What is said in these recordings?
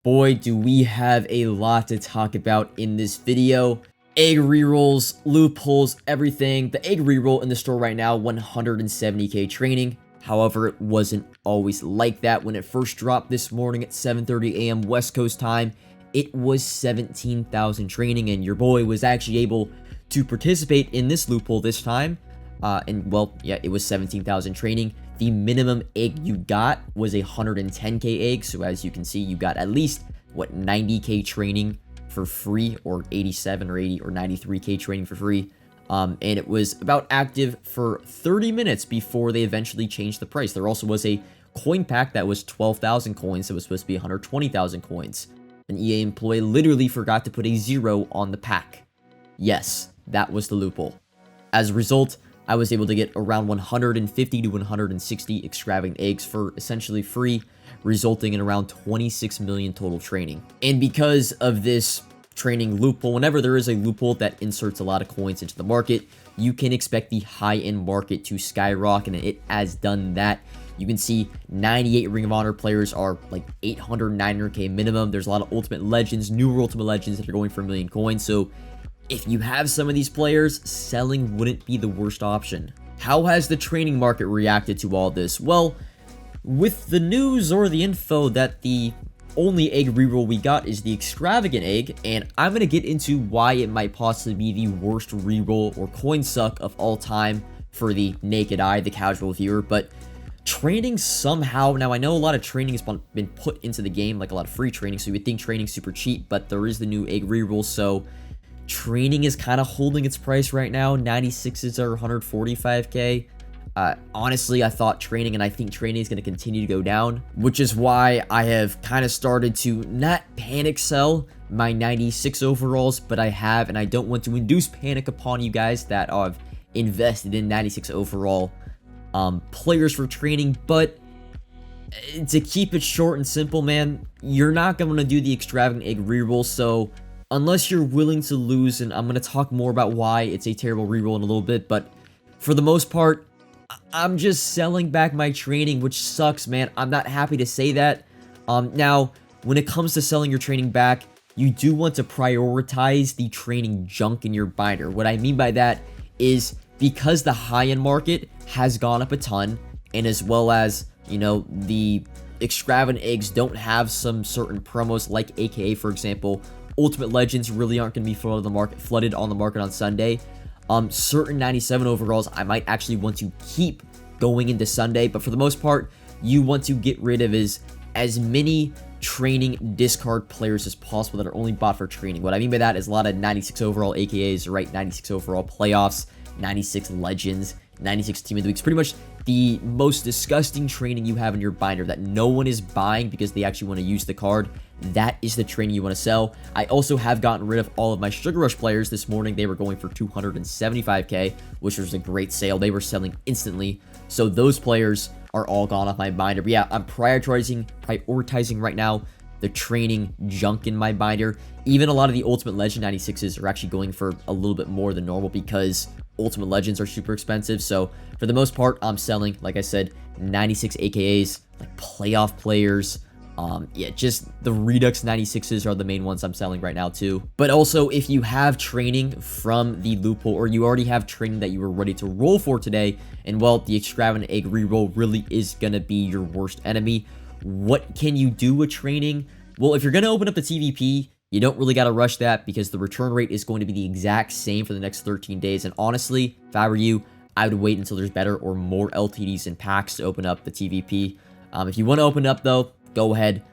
Boy, do we have a lot to talk about in this video. Egg rerolls, loopholes, everything. The egg reroll in the store right now, 170k training. However, it wasn't always like that. When it first dropped this morning at 7:30 a.m. West Coast time, it was 17,000 training, and your boy was actually able to participate in this loophole this time. It was 17,000 training. The minimum egg you got was a 110k egg, so as you can see, you got at least, 90k training for free, or 87 or 80 or 93k training for free. And it was about active for 30 minutes before they eventually changed the price. There also was a coin pack that was 12,000 coins. It was supposed to be 120,000 coins. An EA employee literally forgot to put a 0 on the pack. Yes, that was the loophole. As a result, I was able to get around 150 to 160 extravagant eggs for essentially free, resulting in around 26 million total training. And because of this training loophole, whenever there is a loophole that inserts a lot of coins into the market, you can expect the high-end market to skyrocket, and it has done that. You can see 98 Ring of Honor players are like 800, 900k minimum. There's a lot of Ultimate Legends, newer Ultimate Legends that are going for a million coins, so if you have some of these players, selling wouldn't be the worst option. How has the training market reacted to all this? Well, with the news or the info that the only egg reroll we got is the extravagant egg, and I'm going to get into why it might possibly be the worst reroll or coin suck of all time for the naked eye, the casual viewer, but training somehow, now I know a lot of training has been put into the game, like a lot of free training, so you would think training's super cheap, but there is the new egg reroll, so training is kind of holding its price right now. 96s are 145k. Honestly, I thought training, and I think training is going to continue to go down, which is why I have kind of started to not panic sell my 96 overalls, but I have, and I don't want to induce panic upon you guys that have invested in 96 overall players for training. But to keep it short and simple, man, you're not going to do the extravagant egg reroll, so unless you're willing to lose, and I'm going to talk more about why it's a terrible reroll in a little bit, but for the most part, I'm just selling back my training, which sucks, man. I'm not happy to say that. Now, when it comes to selling your training back, you do want to prioritize the training junk in your binder. What I mean by that is because the high-end market has gone up a ton, and as well as, you know, the extravagant eggs don't have some certain promos, like AKA, for example, Ultimate Legends really aren't going to be flooded on the market on Sunday. Certain 97 overalls I might actually want to keep going into Sunday, but for the most part, you want to get rid of as many training discard players as possible that are only bought for training. What I mean by that is a lot of 96 overall AKAs, right? 96 overall playoffs, 96 legends, 96 team of the weeks. Pretty much the most disgusting training you have in your binder that no one is buying because they actually want to use the card. That is the training you want to sell. I also have gotten rid of all of my Sugar Rush players this morning. They were going for 275k, which was a great sale. They were selling instantly. So those players are all gone off my binder. But yeah, I'm prioritizing right now the training junk in my binder. Even a lot of the Ultimate Legend 96s are actually going for a little bit more than normal because Ultimate Legends are super expensive. So for the most part, I'm selling, like I said, 96 AKAs, like playoff players. Just the Redux 96s are the main ones I'm selling right now too. But also, if you have training from the loophole, or you already have training that you were ready to roll for today, and well, the extravagant egg reroll really is going to be your worst enemy. What can you do with training? Well, if you're going to open up the TVP, you don't really got to rush that because the return rate is going to be the exact same for the next 13 days. And honestly, if I were you, I would wait until there's better or more LTDs and packs to open up the TVP. If you want to open up though, go ahead.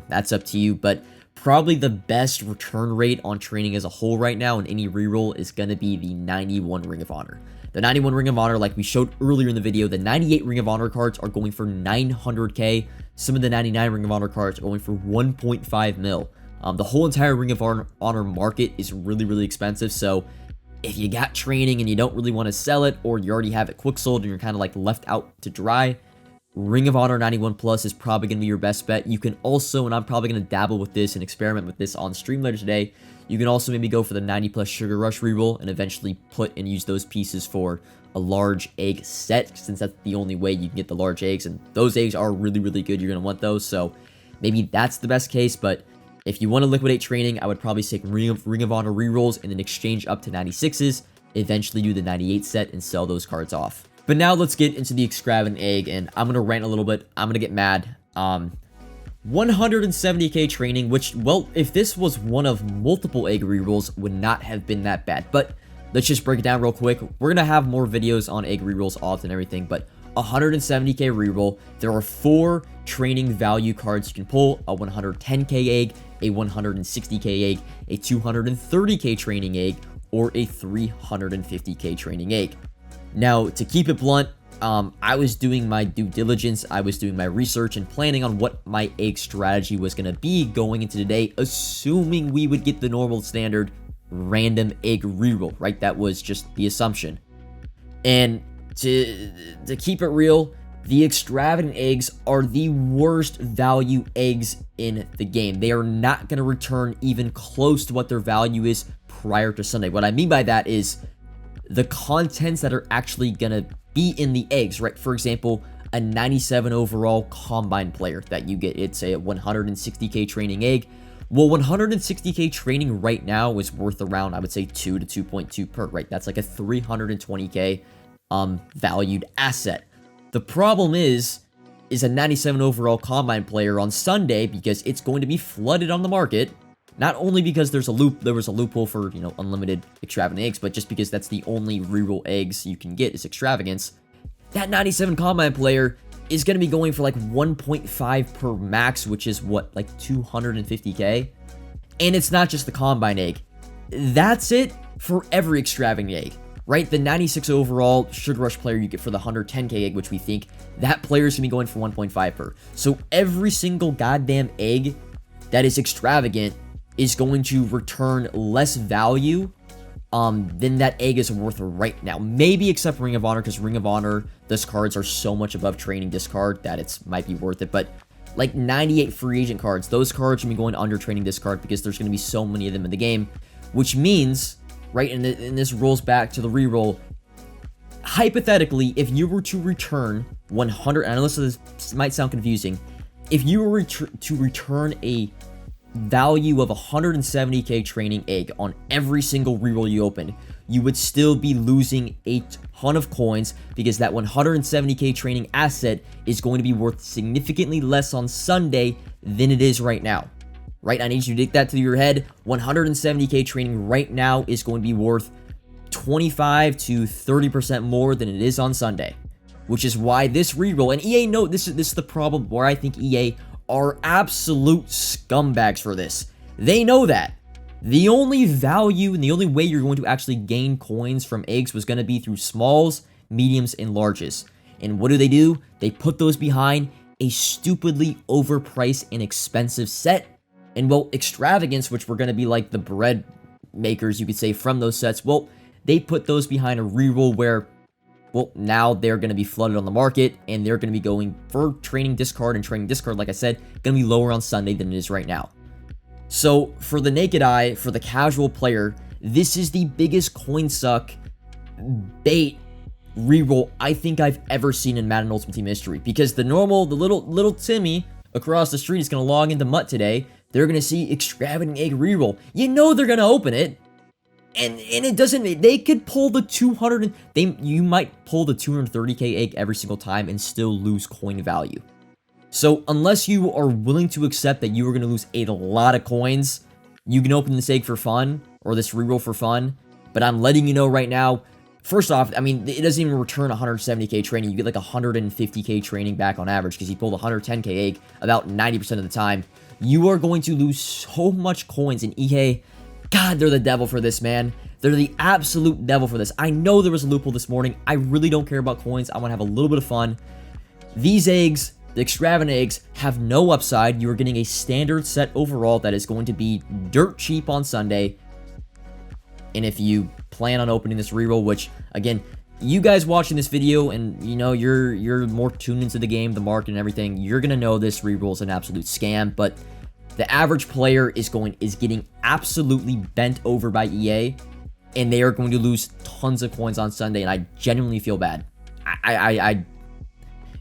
That's up to you. But probably the best return rate on training as a whole right now in any reroll is going to be the 91 Ring of Honor. The 91 Ring of Honor, like we showed earlier in the video, the 98 Ring of Honor cards are going for 900k. Some of the 99 Ring of Honor cards are going for 1.5 mil. The whole entire Ring of Honor market is really, really expensive. So if you got training and you don't really want to sell it, or you already have it quick sold and you're kind of like left out to dry, Ring of Honor 91 Plus is probably going to be your best bet. You can also, and I'm probably going to dabble with this and experiment with this on stream later today, you can also maybe go for the 90 plus Sugar Rush reroll and eventually put and use those pieces for a large egg set, since that's the only way you can get the large eggs, and those eggs are really, really good. You're going to want those. So maybe that's the best case, but if you want to liquidate training, I would probably take Ring of Honor rerolls and then exchange up to 96s, eventually do the 98 set and sell those cards off. But now let's get into the extravagant egg, and I'm going to rant a little bit. I'm going to get mad. 170k training, which, well, if this was one of multiple egg rerolls, would not have been that bad. But let's just break it down real quick. We're going to have more videos on egg rerolls, odds, and everything, but 170k reroll, there are 4 training value cards you can pull: a 110k egg, a 160k egg, a 230k training egg, or a 350k training egg. Now, to keep it blunt, I was doing my due diligence, I was doing my research and planning on what my egg strategy was going to be going into today, assuming we would get the normal standard random egg reroll, right? That was just the assumption. And to keep it real, the extravagant eggs are the worst value eggs in the game. They are not going to return even close to what their value is prior to Sunday. What I mean by that is the contents that are actually going to be in the eggs, right? For example, a 97 overall combine player that you get, it's a 160k training egg. Well, 160k training right now is worth around, I would say, 2 to 2.2 per, right? That's like a 320k valued asset. The problem is a 97 overall combine player on Sunday, because it's going to be flooded on the market. Not only because there was a loophole for, you know, unlimited extravagant eggs, but just because that's the only reroll eggs you can get is extravagance. That 97 combine player is going to be going for like 1.5 per max, which is what, like 250k? And it's not just the combine egg. That's it for every extravagant egg, right? The 96 overall Sugar Rush player you get for the 110k egg, which we think that player is going to be going for 1.5 per. So every single goddamn egg that is extravagant is going to return less value than that egg is worth right now. Maybe except Ring of Honor, because Ring of Honor discards are so much above training discard that it might be worth it. But like 98 free agent cards, those cards are going to be going under training discard because there's going to be so many of them in the game, which means, right, and this rolls back to the reroll. Hypothetically, if you were to return 100, and I know this might sound confusing, if you were to return a value of 170k training egg on every single reroll you opened, you would still be losing a ton of coins, because that 170k training asset is going to be worth significantly less on Sunday than it is right now. Right? I need you to dig that to your head. 170k training right now is going to be worth 25 to 30% more than it is on Sunday, which is why this reroll, and EA, no, this is the problem where I think EA are absolute scumbags for this. They know that the only value and the only way you're going to actually gain coins from eggs was going to be through smalls, mediums, and larges. And what do? They put those behind a stupidly overpriced and expensive set. And, well, extravagance, which were going to be like the bread makers, you could say, from those sets, well, they put those behind a reroll where, well, now they're going to be flooded on the market, and they're going to be going for training discard, and training discard, like I said, going to be lower on Sunday than it is right now. So, for the naked eye, for the casual player, this is the biggest coin suck bait reroll I think I've ever seen in Madden Ultimate Team history, because the little Timmy across the street is going to log into MUT today. They're going to see extravagant egg reroll. You know they're going to open it. And it doesn't, they could pull the 200, you might pull the 230k egg every single time and still lose coin value. So unless you are willing to accept that you are going to lose a lot of coins, you can open this egg for fun, or this reroll for fun. But I'm letting you know right now, first off, I mean, it doesn't even return 170k training. You get like 150k training back on average, because you pull the 110k egg about 90% of the time. You are going to lose so much coins, in EA, God, they're the devil for this, man. They're the absolute devil for this. I know there was a loophole this morning. I really don't care about coins. I want to have a little bit of fun. These eggs, the extravagant eggs, have no upside. You are getting a standard set overall that is going to be dirt cheap on Sunday. And if you plan on opening this reroll, which, again, you guys watching this video, and you know you're more tuned into the game, the market, and everything, you're gonna know this reroll is an absolute scam. But the average player is getting absolutely bent over by EA, and they are going to lose tons of coins on Sunday, and I genuinely feel bad.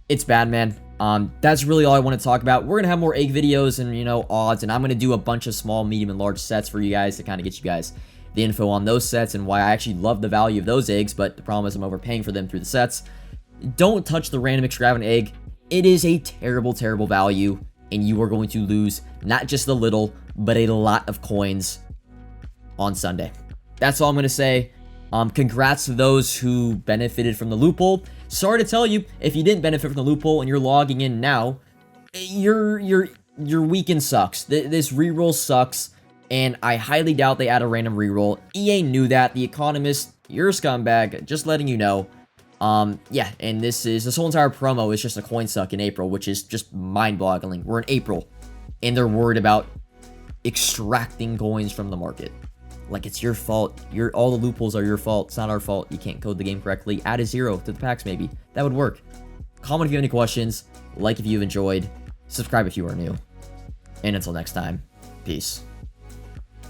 It's bad, man. That's really all I want to talk about. We're going to have more egg videos and, you know, odds, and I'm going to do a bunch of small, medium, and large sets for you guys to kind of get you guys the info on those sets and why I actually love the value of those eggs, but the problem is I'm overpaying for them through the sets. Don't touch the random extravagant egg. It is a terrible, terrible value, and you are going to lose not just a little, but a lot of coins on Sunday. That's all I'm going to say. Congrats to those who benefited from the loophole. Sorry to tell you, if you didn't benefit from the loophole and you're logging in now, your weekend sucks. This reroll sucks, and I highly doubt they add a random reroll. EA knew that. The Economist, you're a scumbag. Just letting you know. Yeah, and this whole entire promo is just a coin suck in April, which is just mind-boggling. We're in April, and they're worried about extracting coins from the market. Like, it's your fault. All the loopholes are your fault. It's not our fault. You can't code the game correctly. Add a 0 to the packs, maybe. That would work. Comment if you have any questions. Like if you've enjoyed. Subscribe if you are new. And until next time, peace.